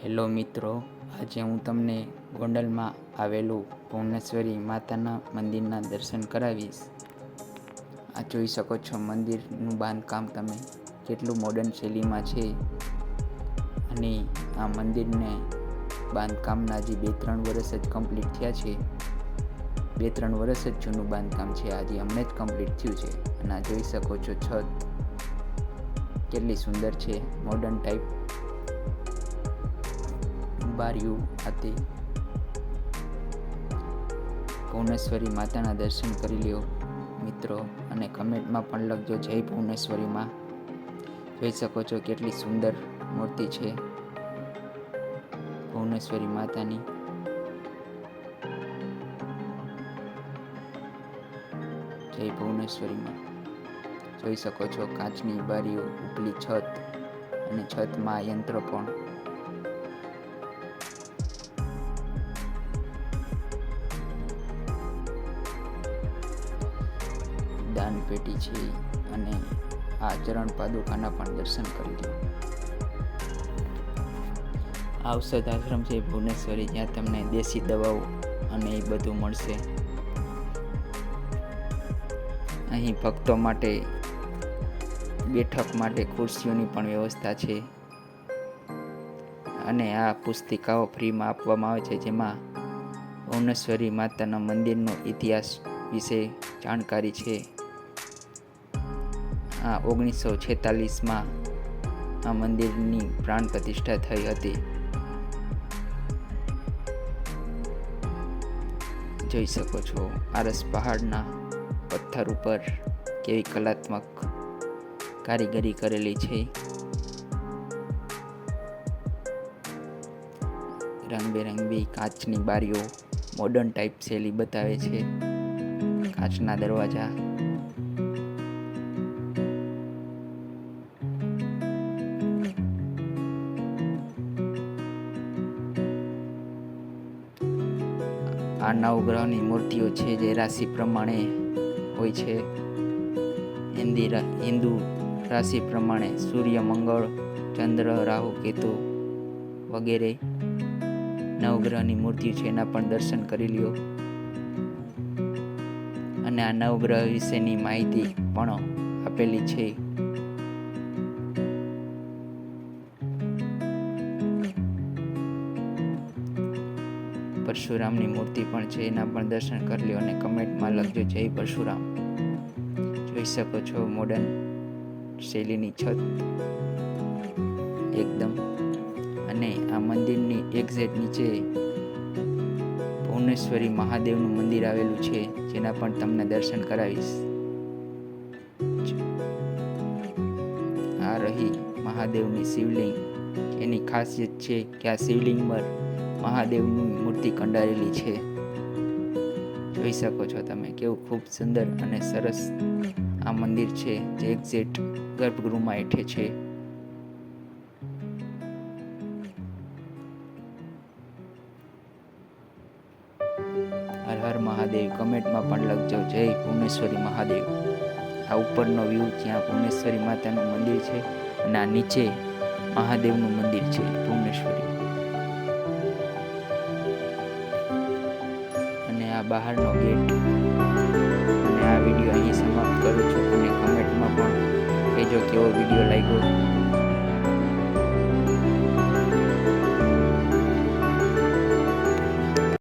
Hello મિત્રો, આજે હું તમને ગોંડલમાં આવેલું ભુવનેશ્વરી માતાના મંદિરના દર્શન કરાવીશ. આ જોઈ શકો છો મંદિરનું બાંધકામ તમે કેટલું મોડર્ન શૈલીમાં છે. અને આ મંદિરને બાંધકામના હજી 2-3 વર્ષ જ કમ્પ્લીટ થયા છે. 2-3 વર્ષ જ જૂનું બાંધકામ છે. આજે હમણાં જ કમ્પ્લીટ થયું છે. અને આ જોઈ શકો છો છત કેટલી સુંદર છે, મોડર્ન ટાઈપ બારીઓ હતી. ભુવનેશ્વરી માતાના દર્શન કરી લ્યો મિત્રો, અને કમેન્ટમાં પણ લખજો જય ભુવનેશ્વરી માં. જોઈ શકો છો કેટલી સુંદર મૂર્તિ છે ભુવનેશ્વરી માતાની. જય ભુવનેશ્વરી માં. જોઈ શકો છો કાચની બારીઓ, ઉપલી છત, અને છતમાં યંત્રો પણ. દાન પેટી છે, અને આ ચરણ પાદુકાના પણ દર્શન કરી લો. આ ઔષધ આશ્રમ છે ભુવનેશ્વરી, જ્યાં તમને દેશી દવાઓ અને એ બધું મળશે. અહીં ભક્તો માટે બેઠક માટે ખુરશીઓની પણ વ્યવસ્થા છે. અને આ પુસ્તિકાઓ ફ્રીમાં આપવામાં આવે છે, જેમાં ભુવનેશ્વરી માતાના મંદિરનો ઇતિહાસ વિશે જાણકારી છે. આ 1946માં આ મંદિરની પ્રાણ પ્રતિષ્ઠા થઈ હતી. જોઈ શકો છો આરસ પહાડના પથ્થર ઉપર કેવી કલાત્મક કારીગરી કરેલી છે. રંગબેરંગી કાચની બારીઓ મોડર્ન ટાઈપ શૈલી બતાવે છે. કાચના દરવાજા, આ નવગ્રહની મૂર્તિઓ છે જે રાશિ પ્રમાણે હોય છે. હિન્દુ રાશિ પ્રમાણે સૂર્ય, મંગળ, ચંદ્ર, રાહુ, કેતુ વગેરે નવગ્રહની મૂર્તિઓ છે, એના પણ દર્શન કરી લ્યો. અને આ નવગ્રહ વિશેની માહિતી પણ આપેલી છે. પરશુરામની મૂર્તિ પણ છે, એના પણ દર્શન કરી લ્યો અને કમેન્ટમાં લખજો જય પરશુરામ. જોઈ શકો છો મોડર્ન શૈલીની છત એકદમ. અને આ મંદિરની એક્ઝેક્ટ નીચે ભુવનેશ્વરી મહાદેવનું મંદિર આવેલું છે, જેના પણ તમને દર્શન કરાવીશ. આ રહી મહાદેવની શિવલિંગ. એની ખાસિયત છે કે આ શિવલિંગ પર મહાદેવની મૂર્તિ કંડારેલી છે. જોઈ શકો છો તમે કેવું ખૂબ સુંદર અને સરસ આ મંદિર છે, જે એક્ઝેક્ટ ગર્ભગૃહમાં હેઠે છે. હર હર મહાદેવ. કમેન્ટમાં પણ લખજો જય ભુવનેશ્વરી મહાદેવ. આ ઉપરનો વ્યૂ જ્યાં ભુવનેશ્વરી માતાનું મંદિર છે, અને આ નીચે મહાદેવનું મંદિર છે ભુવનેશ્વરી. અને આ બહારનો ગેટ. અને આ વિડીયો અહીં સમાપ્ત કરું છું. અને કમેન્ટમાં પણ કહેજો કેવો વિડીયો લાગ્યો.